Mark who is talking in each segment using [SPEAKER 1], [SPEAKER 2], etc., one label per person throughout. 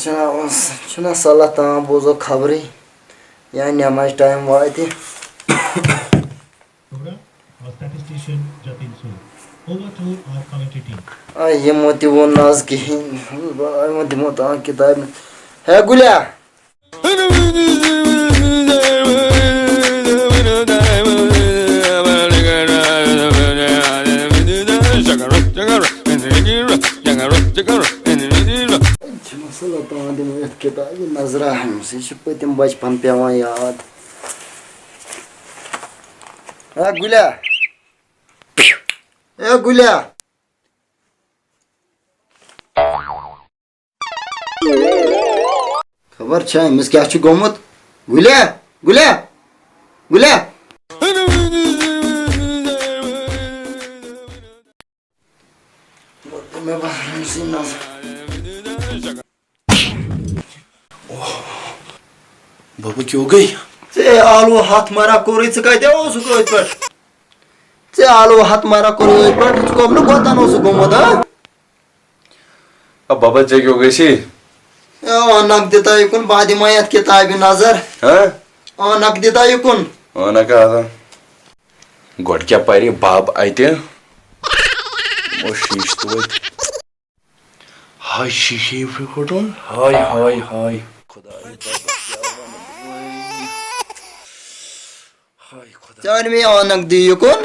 [SPEAKER 1] छुना सलाह तमाम बोझो खबरी या नमाज टाइम वाते यमो ति वो नाज कहीं दिमो तमाम किताब है गुलिया किताब नजरा पतिम बचपन पेवान याद गुलिया ए गुलिया खबर अमिस क्या गोमुत गुलिया गुलिया गुलिया
[SPEAKER 2] बाबा क्यों गई
[SPEAKER 1] आलू हाथ मारा कोर आलू हाथ मारा कोर गोतान गोमुत
[SPEAKER 2] अब बाबा जे क्यों गई सी
[SPEAKER 1] नक दिता युकुन बाद मयत किताब नजर नक दिता युकुन
[SPEAKER 2] का गोड क्या पारी बाब आते शीश तो हाय शीशे फोटो हाय हाय हाय खुदा
[SPEAKER 1] चार में नक दी युकुन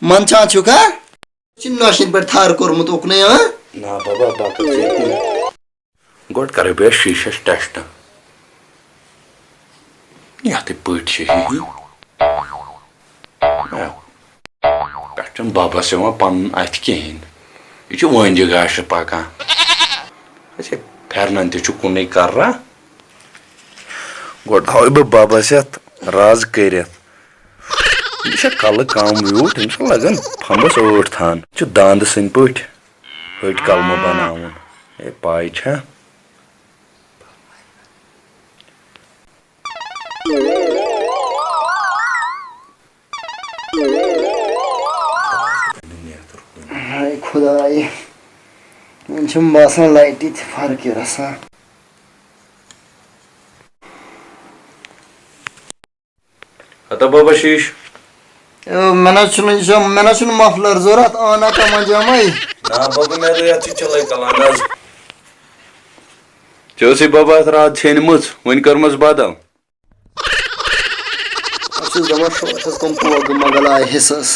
[SPEAKER 1] मन छुका नशीन पर थार कोरमुत उकने
[SPEAKER 2] ना बाबा बात गोड करे बे शीशे टेस्ट या ते पट पे बाबा से पन अथ कहें यह वंज गाश पकान फेरन तुन कर्रा गोड हाव बह बाबा से राज कर कल कम व्यूट लगन फंबस 8 थान दांद सन पे हट कलम बनावन ए पाई छा
[SPEAKER 1] खुदाई बासान लाइटी फर्क रसा
[SPEAKER 2] अता बाबा शीश
[SPEAKER 1] मैंने मफलर जरूरत आना का मजामा
[SPEAKER 2] ना बाबा मैं तो यार चले कलांदाज चोसी बाबा रात छेन मुझ वन करमस बादल
[SPEAKER 1] दमा शोथस कम पोग मगल आय हिसस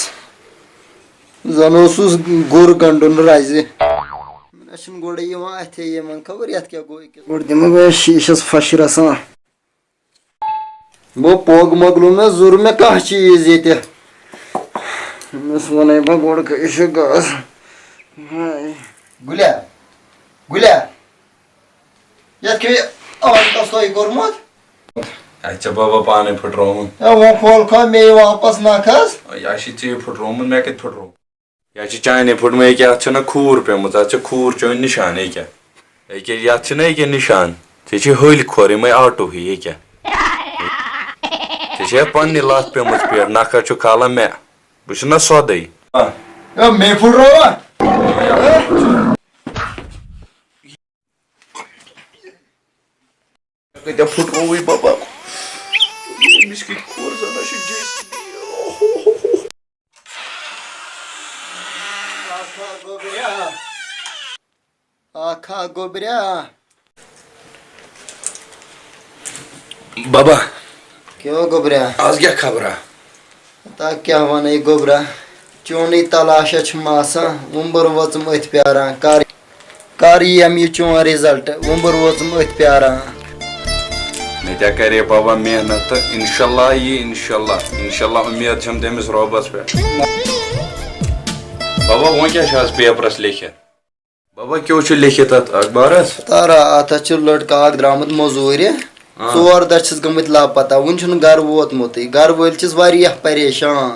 [SPEAKER 1] जन ओसुस गुर गंडुन राइजे मैंने गोड़ यहां अथे यमन खबर यत क्या गो गोड़ दिम शीशस फश रसान वो पोग मगलू में जुर में कह चीज ये मिस वन बह गोड़ गस गुलिया गुलिया यत सोई कोरमुत
[SPEAKER 2] अच्छा बाबा पाने फुटरोमन
[SPEAKER 1] वो खोल खो मे वापस नाखस
[SPEAKER 2] या चे फुटरोमन मैं कत फुटरो या चाने फुट में क्या ना खूर पेमुत खूर चो निशान क्या ये निशान ये हल खोर मे आटो ही क्या ये पन्नी लत पेमुत पे नखर खाला मे बह ना सोदे
[SPEAKER 1] मे फुटरो
[SPEAKER 2] कत फुटरो बाबा खोर जन
[SPEAKER 1] आखा गोबरिया
[SPEAKER 2] बाबा
[SPEAKER 1] क्यों गोबरिया
[SPEAKER 2] आज क्या खबर
[SPEAKER 1] ता क्या वन गोबरा चोन तलाश मासा वुम्बर वोचम अथ प्यारा कर यम चोन रिजल्ट वुम्बर वोचम अथ प्यारा
[SPEAKER 2] मे क्या करे बाबा मेहनत इंशाल्लाह ये इंशाल्लाह उम्मीद छम तमिस रोबस पे बाबा वो क्या पेपरस लिखित बाबा क्यों लिखित अखबारस
[SPEAKER 1] तारा अत लड़का द्रामुत मजूर 4 दह गमित लापता वन गर वोतमुत गर वल परेशान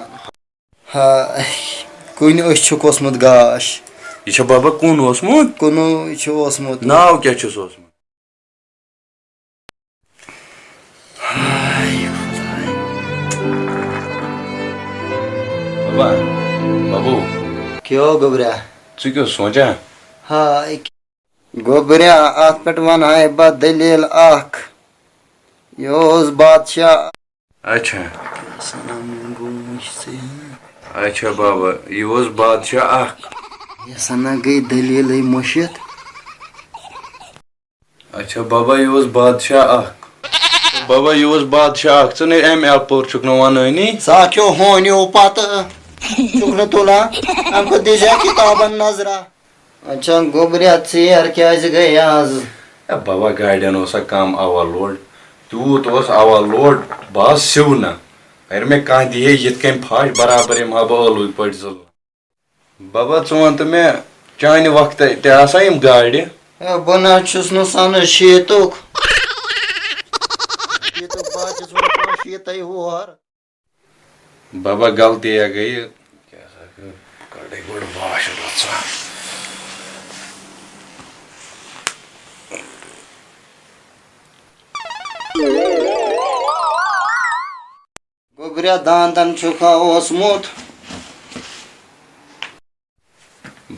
[SPEAKER 1] कुन ओसमुत गाश
[SPEAKER 2] यह बाबा कुन ओसमुत
[SPEAKER 1] ओसमुत
[SPEAKER 2] नाव क्या ओसमुत बाबा बाबू
[SPEAKER 1] क्यों गोबरा
[SPEAKER 2] तू क्यों सोचा
[SPEAKER 1] हाँ गोबरिया अत पे वन हाय बा दलील अख ये बादशाह
[SPEAKER 2] अच्छा अच्छा बाबा ये बादशाह
[SPEAKER 1] ये सना गई दलील मुशित
[SPEAKER 2] अच्छा बाबा ये बादशाह बाबा ये बादशाह चे अमे अपोर चुक वनानी
[SPEAKER 1] साख्यो होन्यो पत चुक तुला हमको दिशा किताबन नजरा अच्छा गोबरिया चेर क्या गई आज
[SPEAKER 2] बाबा गाड़ियन कम ओवरलोड तूत ओवरलोड बह सिव ना अगर मे कह दिहे यिथ कन फश बराबर यम हा बह ٲलवٕ पट जल बाबा च वन तो मे चान वक्त तम गाड़
[SPEAKER 1] बह ना सन शीतुक शीत होर
[SPEAKER 2] बाबा गलती गई कड़े गोड़ बाश रचा
[SPEAKER 1] गोबरिया दांतन छुखा ओसमुत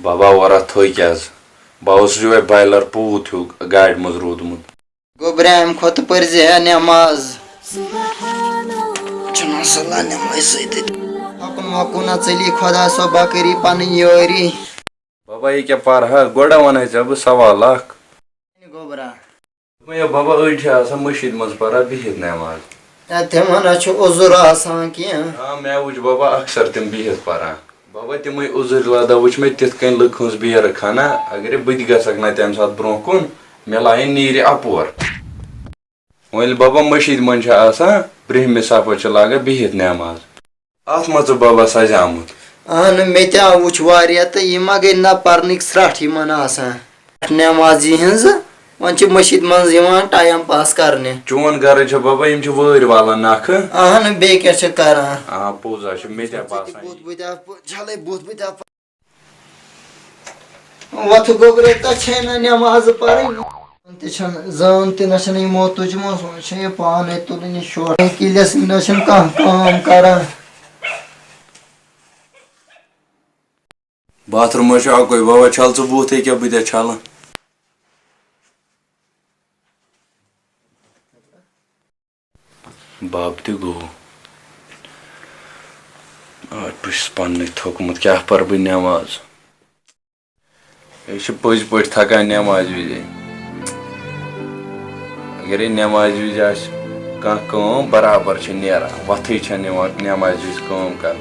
[SPEAKER 2] बाबा वरा थक बह जो बॉयलर पूत हूँ गाड़ मज रूदमुत
[SPEAKER 1] गोबरिया अम खुद पर्ज नमाज नमाज सकुन वकुन चली खुदा सोबा करी पन योरी
[SPEAKER 2] बाबा ये क्या पार गोड़ा वन जब सवाल
[SPEAKER 1] गोबरा
[SPEAKER 2] बाबा अड़ मशीद मज पारा बिहित नमाज
[SPEAKER 1] तिमन उजुर आसान कह
[SPEAKER 2] हाँ मे वुच बाबा अक्सर तम बिहित पारान बाबा तम उजुर लदा वुच मे तिथ कन लुक हज बिहर खाना अगर बत गसक ना तम सात ब्रो कुन मे लाइन नीर अपोर वल बाबा मशीद मन ब्रहम सफा लागा बिहित नमाज अत मज बाबा सजामुत
[SPEAKER 1] अहन मे त्या वुच वारिया तो यह मा गई ना पर्निक स्रठ यमन नमाजी हज वन मशीद मज टाइम पास करने
[SPEAKER 2] चोन घर बाबा यम वर वालान नख
[SPEAKER 1] अहन बे क्या करान
[SPEAKER 2] हाँ पोज मे ते
[SPEAKER 1] झले बुत वथ गोबरे तो नमाज पढ़ जान तन यमो तुजमो पाने तुल शोर किलस कम कर
[SPEAKER 2] बाथरूम अकोई बाबा छल च बूथ क्या बह छल बाब त गो बस पन थोकमुत क्या पर बह नमाज यह पज पे थकान नमाज विज अगर नमाज विज कम बराबर नेरान वथी नमाज विज कम कर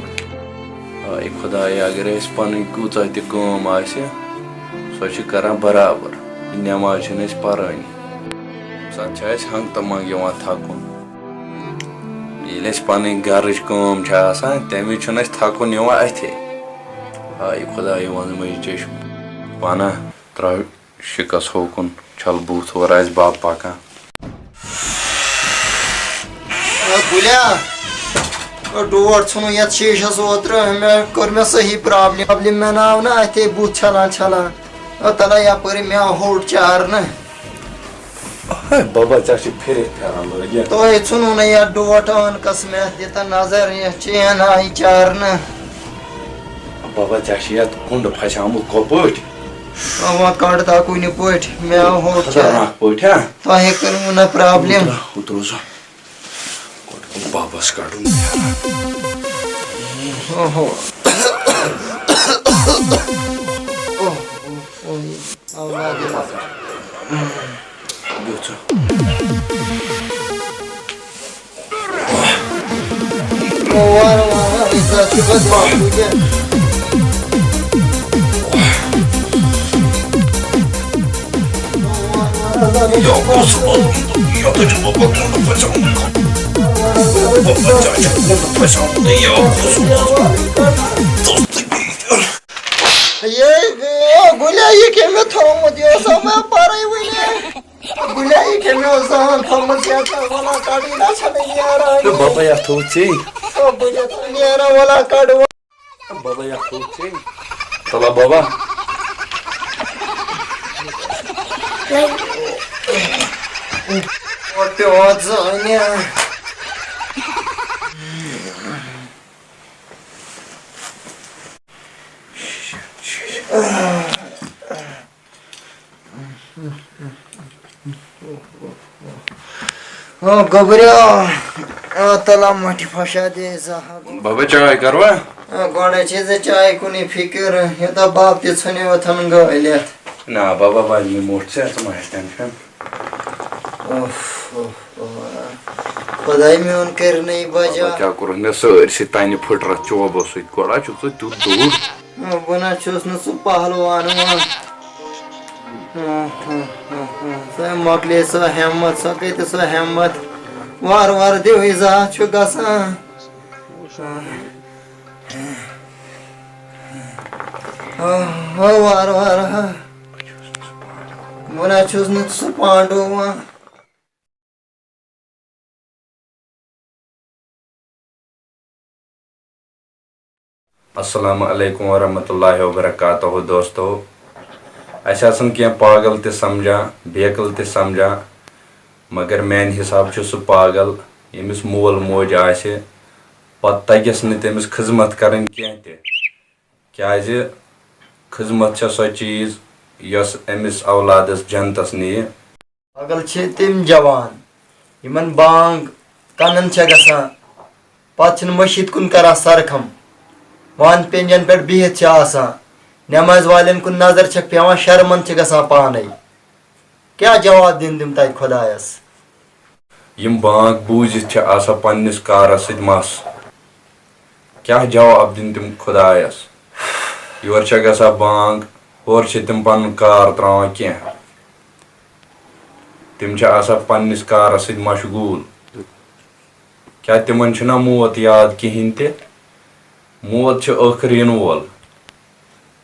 [SPEAKER 2] हाय खुदाया अगर पन कूच तम सो करान बराबर नमाज पारानी सत हंग तमंग थकुन ये पन घर कम तमें थकुन अथे हाय खुदा वन मज चश्म पाना त्रा शिकस होकुन छल बूथ और बाप पकान
[SPEAKER 1] डोर नु ये शीशस ओतर मे कर मे सही प्रॉब्लम मे नाव ना अथे बुत छलान छलान तना यपर मे होट चार न
[SPEAKER 2] बाबा फिर
[SPEAKER 1] तो नु न या डोट अन कस मे दिता नजर ये चेन आई चार न
[SPEAKER 2] बाबा कुंड फसामुत कपट
[SPEAKER 1] वह कड़ता कुन पट मे होट चार तो कर न प्रॉब्लम
[SPEAKER 2] बाबस काढून
[SPEAKER 1] ओहो गुलिया ये के में थोमुत यो सब पारे वने गुलिया ये के में सान थोमुत या वाला काडी ना छले यार
[SPEAKER 2] बाबा या थोचे
[SPEAKER 1] ओ गुलिया यार वाला काडो
[SPEAKER 2] बाबा या थोचे तला बाबा
[SPEAKER 1] What the odds on ya? गोबऱ्या तला मोठी फशा दे
[SPEAKER 2] बाबा चाय करवा
[SPEAKER 1] गोड्याचे चाय कुणी फिकर हे तर बाप ते छने वथन गवल्यात
[SPEAKER 2] ना बाबा बाज मी मोठच टेंशन
[SPEAKER 1] खुदाई मिळून कर नाही बजा
[SPEAKER 2] क्या करू मे सरसी तानी फुटरा चोबो सत कोड़ा छु तू दूर
[SPEAKER 1] बना छुस न सु पहलवान स मकले स हिम्मत स के स हिम्मत वार वार देव जा छु गसा वार वार बना छुस न सु पांडो
[SPEAKER 2] अस्सलाम वालेकुम वरहमतुल्लाहि वबरकातुहू दोस्तों असन क्या पागल ते समझा बेकल ते समझा मगर मेन हिसाब सह पागल यमिस मोल मोज आसे पत तगस न तमिस खिजमत करन क्या खिजमत सो चीज यस अमिस औलादस जन्नतस नी
[SPEAKER 1] पागल छे तिम जवान यमन बांग कनन छ गसान पत मस्जिद कुन करा सरखम वन पेंजन पे बिहित नमाज वालन कुन नजर छक पेवान शर्मन छ गसान पाने क्या जवाब दिन दिम तय खुदायस
[SPEAKER 2] यम बांग बूजित छ आसा पन्निस कारस सिद मस क्या जवाब दिन दिम खुदायस योर छ गसान बांग और छ तिम पन कार त्रावन कह तिम छ आसा पन्निस कारस सिद मशगूल क्या तिमन छ ना मौत याद कहिन ते मौत छ आखिर इन वोल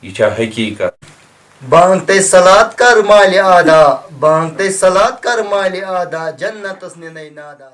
[SPEAKER 2] यह छ हकीकत
[SPEAKER 1] बांग ते सलात कर माल आदा बांग ते सलात कर माल आदा जन्नतस ने नादा